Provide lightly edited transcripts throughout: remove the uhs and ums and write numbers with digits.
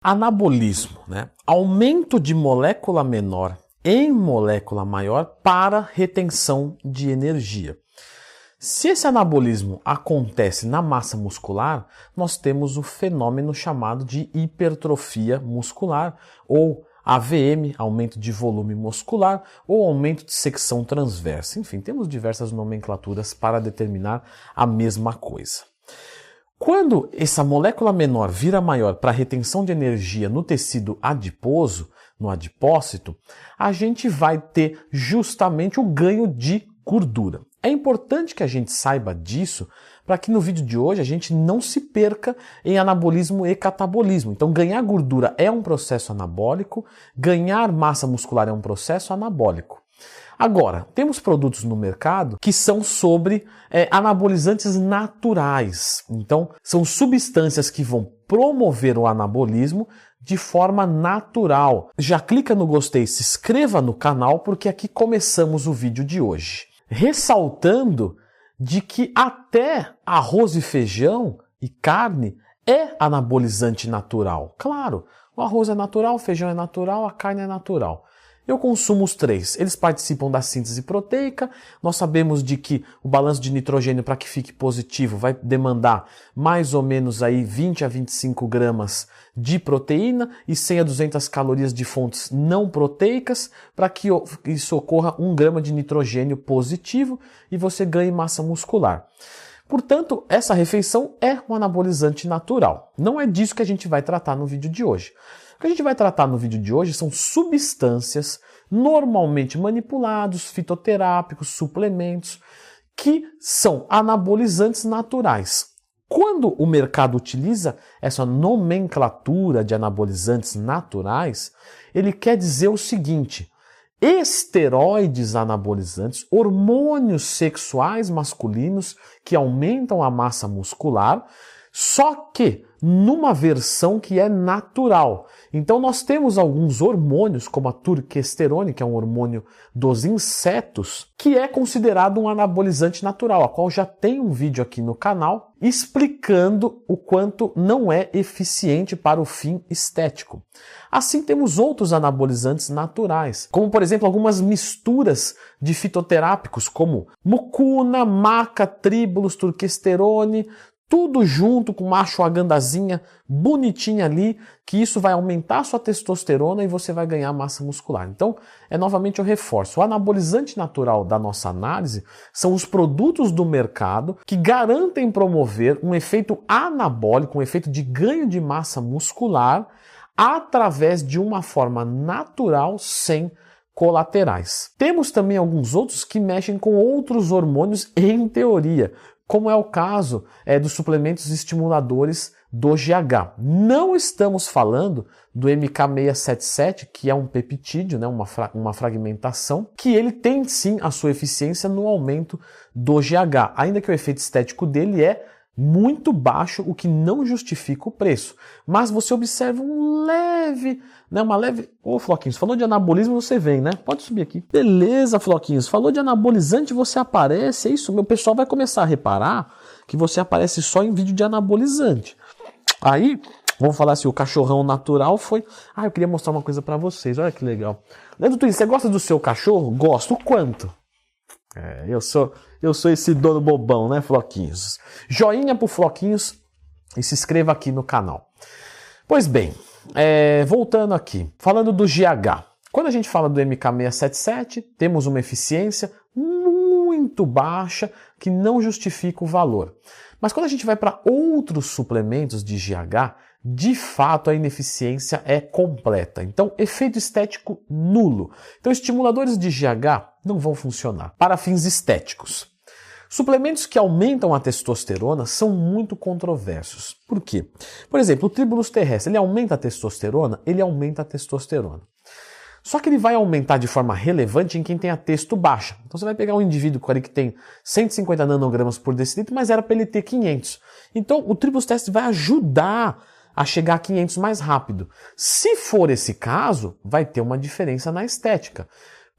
Anabolismo, né? Aumento de molécula menor em molécula maior para retenção de energia. Se esse anabolismo acontece na massa muscular, nós temos o fenômeno chamado de hipertrofia muscular, ou AVM, aumento de volume muscular, ou aumento de secção transversa. Enfim, temos diversas nomenclaturas para determinar a mesma coisa. Quando essa molécula menor vira maior para retenção de energia no tecido adiposo, no adipócito, a gente vai ter justamente o ganho de gordura. É importante que a gente saiba disso para que no vídeo de hoje a gente não se perca em anabolismo e catabolismo. Então, ganhar gordura é um processo anabólico, ganhar massa muscular é um processo anabólico. Agora, temos produtos no mercado que são sobre anabolizantes naturais. Então, são substâncias que vão promover o anabolismo de forma natural. Já clica no gostei, se inscreva no canal, porque aqui começamos o vídeo de hoje. Ressaltando de que até arroz e feijão e carne é anabolizante natural. Claro, o arroz é natural, o feijão é natural, a carne é natural. Eu consumo os três. Eles participam da síntese proteica. Nós sabemos de que o balanço de nitrogênio, para que fique positivo, vai demandar mais ou menos aí 20 a 25 gramas de proteína e 100 a 200 calorias de fontes não proteicas, para que isso ocorra 1 grama de nitrogênio positivo e você ganhe massa muscular. Portanto, essa refeição é um anabolizante natural. Não é disso que a gente vai tratar no vídeo de hoje. O que a gente vai tratar no vídeo de hoje são substâncias normalmente manipulados, fitoterápicos, suplementos, que são anabolizantes naturais. Quando o mercado utiliza essa nomenclatura de anabolizantes naturais, ele quer dizer o seguinte: esteroides anabolizantes, hormônios sexuais masculinos que aumentam a massa muscular, só que numa versão que é natural. Então nós temos alguns hormônios, como a turquesterone, que é um hormônio dos insetos, que é considerado um anabolizante natural, a qual já tem um vídeo aqui no canal explicando o quanto não é eficiente para o fim estético. Assim temos outros anabolizantes naturais, como por exemplo algumas misturas de fitoterápicos, como mucuna, maca, tríbulos, turquesterone, tudo junto com uma ashwagandhazinha bonitinha ali, que isso vai aumentar a sua testosterona e você vai ganhar massa muscular. Então, novamente eu reforço, o anabolizante natural da nossa análise são os produtos do mercado que garantem promover um efeito anabólico, um efeito de ganho de massa muscular através de uma forma natural, sem colaterais. Temos também alguns outros que mexem com outros hormônios em teoria, como é o caso dos suplementos estimuladores do GH. Não estamos falando do MK677, que é um peptídeo, né, uma fragmentação, que ele tem sim a sua eficiência no aumento do GH, ainda que o efeito estético dele é muito baixo, o que não justifica o preço. Mas você observa uma leve... Ô, Floquinhos, falou de anabolismo, você vem, né? Pode subir aqui. Beleza, Floquinhos, falou de anabolizante, você aparece, é isso? Meu pessoal vai começar a reparar que você aparece só em vídeo de anabolizante. Aí, vamos falar assim, o cachorrão natural foi... eu queria mostrar uma coisa pra vocês, olha que legal. Leandro Twin, você gosta do seu cachorro? Gosto. O quanto? Eu sou esse dono bobão, né, Floquinhos? Joinha pro Floquinhos e se inscreva aqui no canal. Pois bem, voltando aqui, falando do GH. Quando a gente fala do MK677, temos uma eficiência muito baixa que não justifica o valor. Mas quando a gente vai para outros suplementos de GH, de fato a ineficiência é completa. Então, efeito estético nulo. Então, estimuladores de GH não vão funcionar para fins estéticos. Suplementos que aumentam a testosterona são muito controversos. Por quê? Por exemplo, o Tribulus terrestre, ele aumenta a testosterona? Ele aumenta a testosterona. Só que ele vai aumentar de forma relevante em quem tem a testo baixa. Então você vai pegar um indivíduo que tem 150 nanogramas por decilitro, mas era para ele ter 500. Então o Tribulus terrestre vai ajudar a chegar a 500 mais rápido. Se for esse caso, vai ter uma diferença na estética.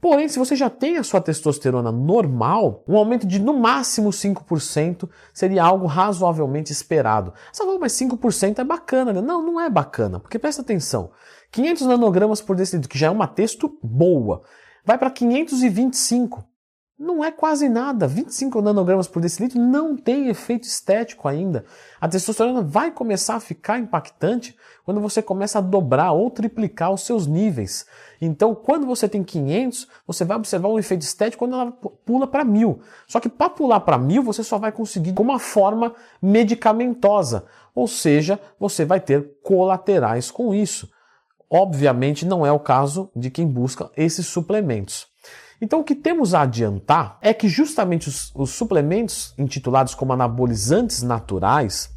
Porém, se você já tem a sua testosterona normal, um aumento de no máximo 5% seria algo razoavelmente esperado. Você fala, mas 5% é bacana, né? Não, não é bacana, porque presta atenção, 500 nanogramas por decilitro, que já é uma testo boa, vai para 525. Não é quase nada, 25 nanogramas por decilitro não tem efeito estético ainda. A testosterona vai começar a ficar impactante quando você começa a dobrar ou triplicar os seus níveis. Então, quando você tem 500, você vai observar um efeito estético quando ela pula para 1000. Só que para pular para 1000, você só vai conseguir com uma forma medicamentosa. Ou seja, você vai ter colaterais com isso. Obviamente, não é o caso de quem busca esses suplementos. Então o que temos a adiantar é que justamente os suplementos intitulados como anabolizantes naturais,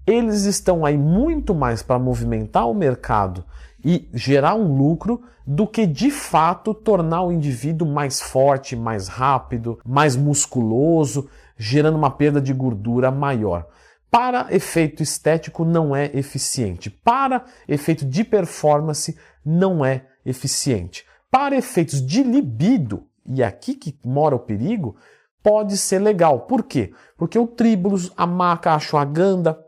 eles estão aí muito mais para movimentar o mercado e gerar um lucro do que de fato tornar o indivíduo mais forte, mais rápido, mais musculoso, gerando uma perda de gordura maior. Para efeito estético não é eficiente. Para efeito de performance não é eficiente. Para efeitos de libido, e aqui que mora o perigo, pode ser legal. Por quê? Porque o tríbulos, a maca, a ashwagandha,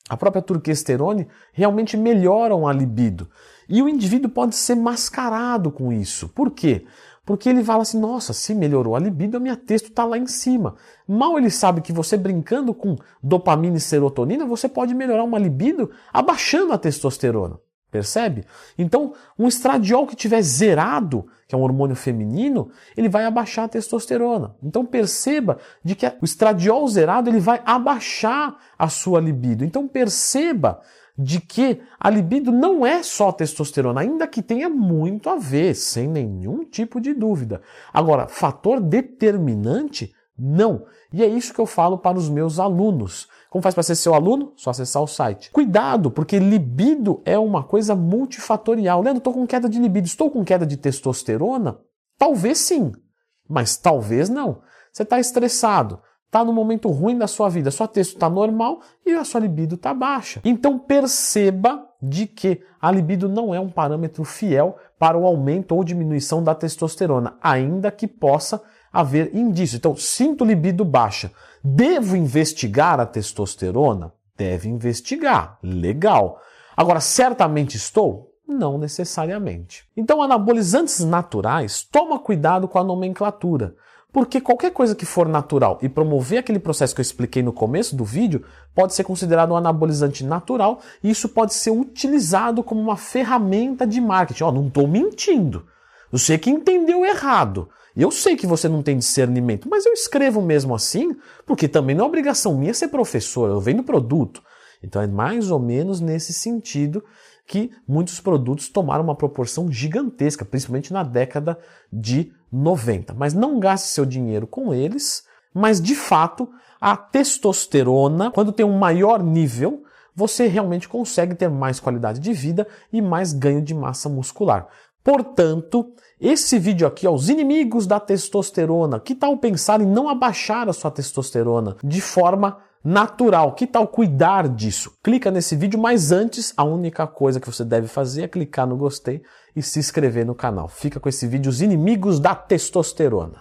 a própria turquesterone realmente melhoram a libido. E o indivíduo pode ser mascarado com isso. Por quê? Porque ele fala assim, nossa, se melhorou a libido, a minha testo está lá em cima. Mal ele sabe que você brincando com dopamina e serotonina, você pode melhorar uma libido abaixando a testosterona. Percebe? Então, um estradiol que tiver zerado, que é um hormônio feminino, ele vai abaixar a testosterona. Então perceba de que o estradiol zerado ele vai abaixar a sua libido. Então perceba de que a libido não é só testosterona, ainda que tenha muito a ver, sem nenhum tipo de dúvida. Agora, fator determinante, não. E é isso que eu falo para os meus alunos. Como faz para ser seu aluno? Só acessar o site. Cuidado, porque libido é uma coisa multifatorial. Leandro, estou com queda de libido, estou com queda de testosterona? Talvez sim, mas talvez não. Você está estressado, está no momento ruim da sua vida, sua testo está normal e a sua libido está baixa. Então perceba de que a libido não é um parâmetro fiel para o aumento ou diminuição da testosterona, ainda que possa haver indício. Então, sinto libido baixa. Devo investigar a testosterona? Deve investigar. Legal. Agora, certamente estou? Não necessariamente. Então, anabolizantes naturais, toma cuidado com a nomenclatura. Porque qualquer coisa que for natural e promover aquele processo que eu expliquei no começo do vídeo, pode ser considerado um anabolizante natural e isso pode ser utilizado como uma ferramenta de marketing. Ó, não estou mentindo. Você que entendeu errado. Eu sei que você não tem discernimento, mas eu escrevo mesmo assim, porque também não é obrigação minha ser professor, eu vendo produto. Então é mais ou menos nesse sentido que muitos produtos tomaram uma proporção gigantesca, principalmente na década de 90. Mas não gaste seu dinheiro com eles, mas de fato a testosterona, quando tem um maior nível, você realmente consegue ter mais qualidade de vida e mais ganho de massa muscular. Portanto, esse vídeo aqui, os inimigos da testosterona, que tal pensar em não abaixar a sua testosterona de forma natural? Que tal cuidar disso? Clica nesse vídeo, mas antes, a única coisa que você deve fazer é clicar no gostei e se inscrever no canal. Fica com esse vídeo, os inimigos da testosterona.